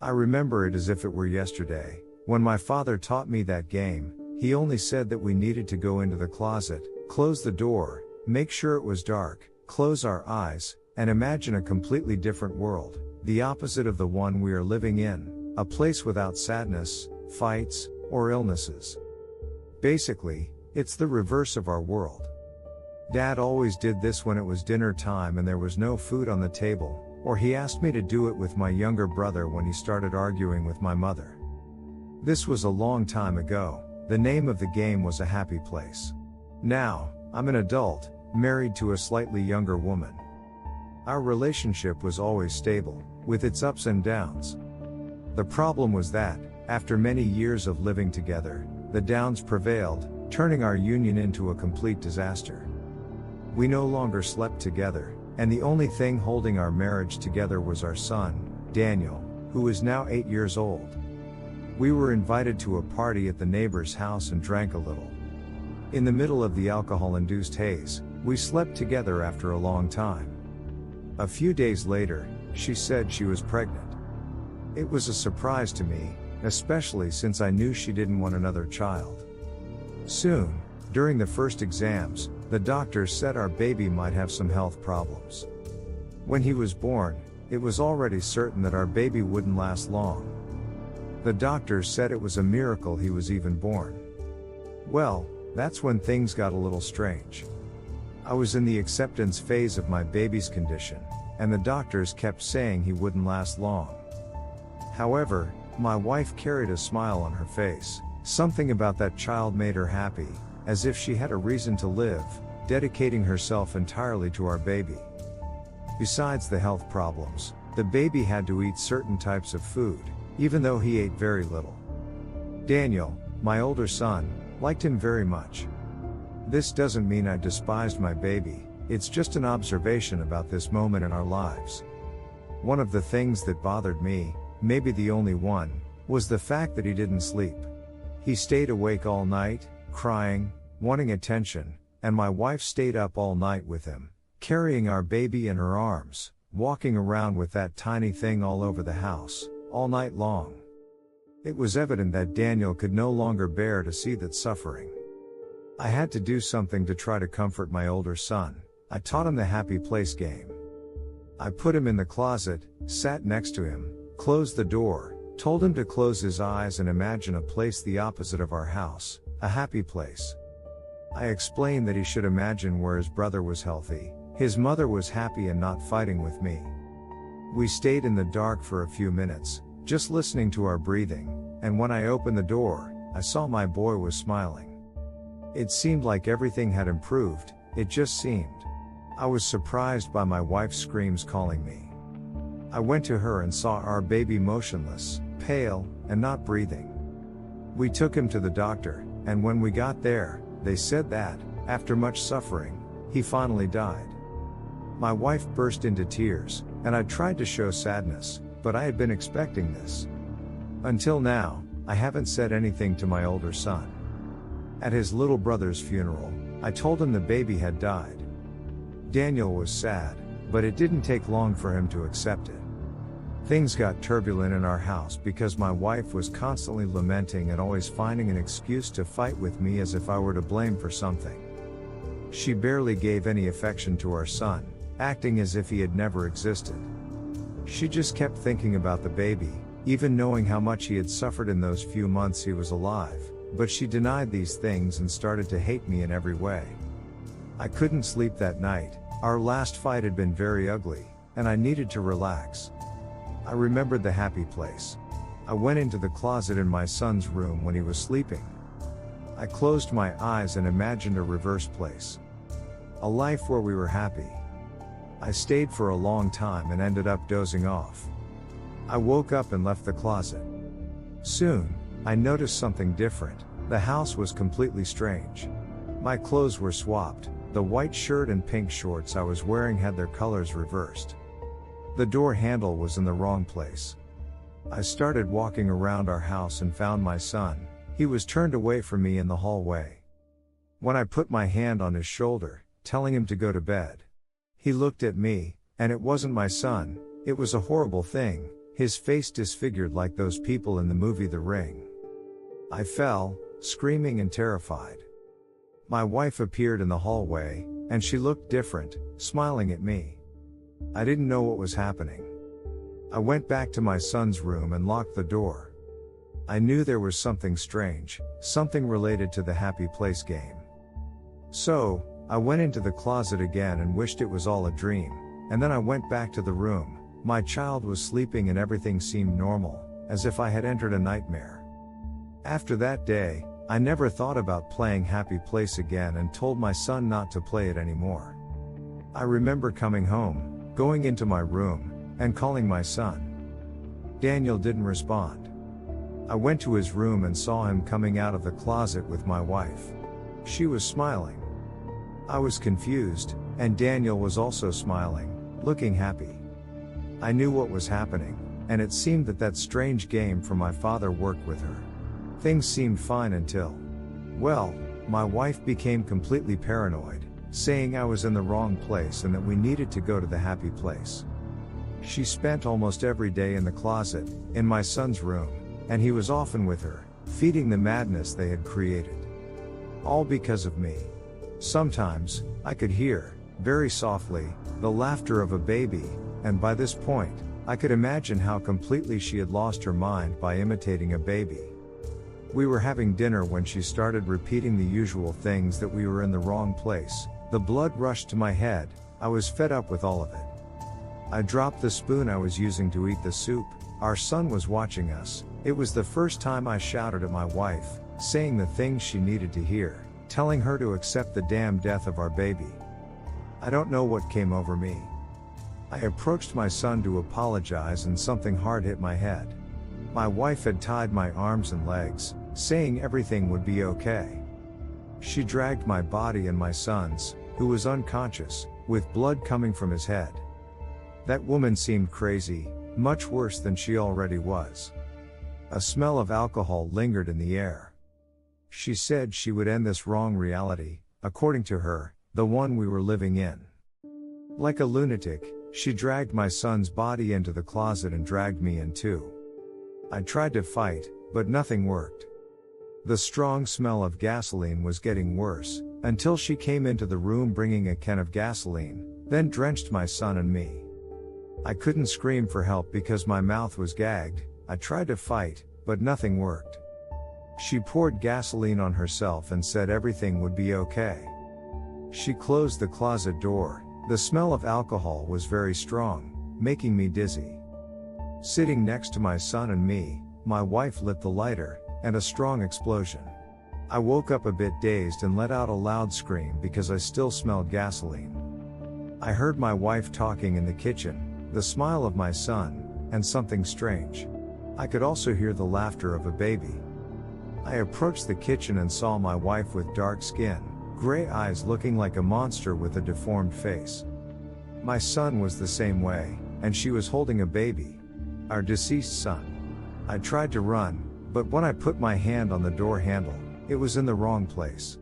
I remember it as if it were yesterday. When my father taught me that game, he only said that we needed to go into the closet, close the door, make sure it was dark, close our eyes, and imagine a completely different world, the opposite of the one we are living in, a place without sadness, fights, or illnesses. Basically, it's the reverse of our world. Dad always did this when it was dinner time and there was no food on the table, or he asked me to do it with my younger brother when he started arguing with my mother. This was a long time ago. The name of the game was A Happy Place. Now, I'm an adult, married to a slightly younger woman. Our relationship was always stable, with its ups and downs. The problem was that, after many years of living together, the downs prevailed, turning our union into a complete disaster. We no longer slept together, and the only thing holding our marriage together was our son, Daniel, who is now 8 years old. We were invited to a party at the neighbor's house and drank a little. In the middle of the alcohol-induced haze, we slept together after a long time. A few days later, she said she was pregnant. It was a surprise to me, especially since I knew she didn't want another child. Soon, during the first exams, the doctors said our baby might have some health problems. When he was born, it was already certain that our baby wouldn't last long. The doctors said it was a miracle he was even born. Well, that's when things got a little strange. I was in the acceptance phase of my baby's condition, and the doctors kept saying he wouldn't last long. However, my wife carried a smile on her face. Something about that child made her happy, as if she had a reason to live, dedicating herself entirely to our baby. Besides the health problems, the baby had to eat certain types of food, even though he ate very little. Daniel, my older son, liked him very much. This doesn't mean I despised my baby, it's just an observation about this moment in our lives. One of the things that bothered me, maybe the only one, was the fact that he didn't sleep. He stayed awake all night, crying, wanting attention, and my wife stayed up all night with him, carrying our baby in her arms, walking around with that tiny thing all over the house, all night long. It was evident that Daniel could no longer bear to see that suffering. I had to do something to try to comfort my older son. I taught him the happy place game. I put him in the closet, sat next to him, closed the door, told him to close his eyes and imagine a place the opposite of our house, a happy place. I explained that he should imagine where his brother was healthy, his mother was happy and not fighting with me. We stayed in the dark for a few minutes, just listening to our breathing, and when I opened the door, I saw my boy was smiling. It seemed like everything had improved, it just seemed. I was surprised by my wife's screams calling me. I went to her and saw our baby motionless, pale, and not breathing. We took him to the doctor, and when we got there, they said that, after much suffering, he finally died. My wife burst into tears, and I tried to show sadness, but I had been expecting this. Until now, I haven't said anything to my older son. At his little brother's funeral, I told him the baby had died. Daniel was sad, but it didn't take long for him to accept it. Things got turbulent in our house because my wife was constantly lamenting and always finding an excuse to fight with me as if I were to blame for something. She barely gave any affection to our son, acting as if he had never existed. She just kept thinking about the baby, even knowing how much he had suffered in those few months he was alive, but she denied these things and started to hate me in every way. I couldn't sleep that night. Our last fight had been very ugly, and I needed to relax. I remembered the happy place. I went into the closet in my son's room when he was sleeping. I closed my eyes and imagined a reverse place. A life where we were happy. I stayed for a long time and ended up dozing off. I woke up and left the closet. Soon, I noticed something different. The house was completely strange. My clothes were swapped. The white shirt and pink shorts I was wearing had their colors reversed. The door handle was in the wrong place. I started walking around our house and found my son. He was turned away from me in the hallway. When I put my hand on his shoulder, telling him to go to bed, he looked at me, and it wasn't my son. It was a horrible thing. his face disfigured like those people in the movie The Ring. I fell, screaming and terrified. My wife appeared in the hallway, and she looked different, smiling at me. I didn't know what was happening. I went back to my son's room and locked the door. I knew there was something strange, something related to the happy place game. So, I went into the closet again and wished it was all a dream, and then I went back to the room. My child was sleeping and everything seemed normal, as if I had entered a nightmare. After that day, I never thought about playing Happy Place again and told my son not to play it anymore. I remember coming home, going into my room, and calling my son. Daniel didn't respond. I went to his room and saw him coming out of the closet with my wife. She was smiling. I was confused, and Daniel was also smiling, looking happy. I knew what was happening, and it seemed that strange game from my father worked with her. Things seemed fine until, well, my wife became completely paranoid, saying I was in the wrong place and that we needed to go to the happy place. She spent almost every day in the closet, in my son's room, and he was often with her, feeding the madness they had created. All because of me. Sometimes, I could hear, very softly, the laughter of a baby, and by this point, I could imagine how completely she had lost her mind by imitating a baby. We were having dinner when she started repeating the usual things that we were in the wrong place. The blood rushed to my head. I was fed up with all of it. I dropped the spoon I was using to eat the soup. Our son was watching us. It was the first time I shouted at my wife, saying the things she needed to hear, telling her to accept the damn death of our baby. I don't know what came over me. I approached my son to apologize and something hard hit my head. My wife had tied my arms and legs, saying everything would be okay. She dragged my body and my son's, who was unconscious, with blood coming from his head. That woman seemed crazy, much worse than she already was. A smell of alcohol lingered in the air. She said she would end this wrong reality, according to her, the one we were living in. Like a lunatic, she dragged my son's body into the closet and dragged me in too. I tried to fight, but nothing worked. The strong smell of gasoline was getting worse, until she came into the room bringing a can of gasoline, then drenched my son and me. I couldn't scream for help because my mouth was gagged. I tried to fight, but nothing worked. She poured gasoline on herself and said everything would be okay. She closed the closet door. The smell of alcohol was very strong, making me dizzy. Sitting next to my son and me, my wife lit the lighter, and a strong explosion. I woke up a bit dazed and let out a loud scream because I still smelled gasoline. I heard my wife talking in the kitchen, the smile of my son, and something strange. I could also hear the laughter of a baby. I approached the kitchen and saw my wife with dark skin, gray eyes looking like a monster with a deformed face. My son was the same way, and she was holding a baby, our deceased son. I tried to run, but when I put my hand on the door handle, it was in the wrong place.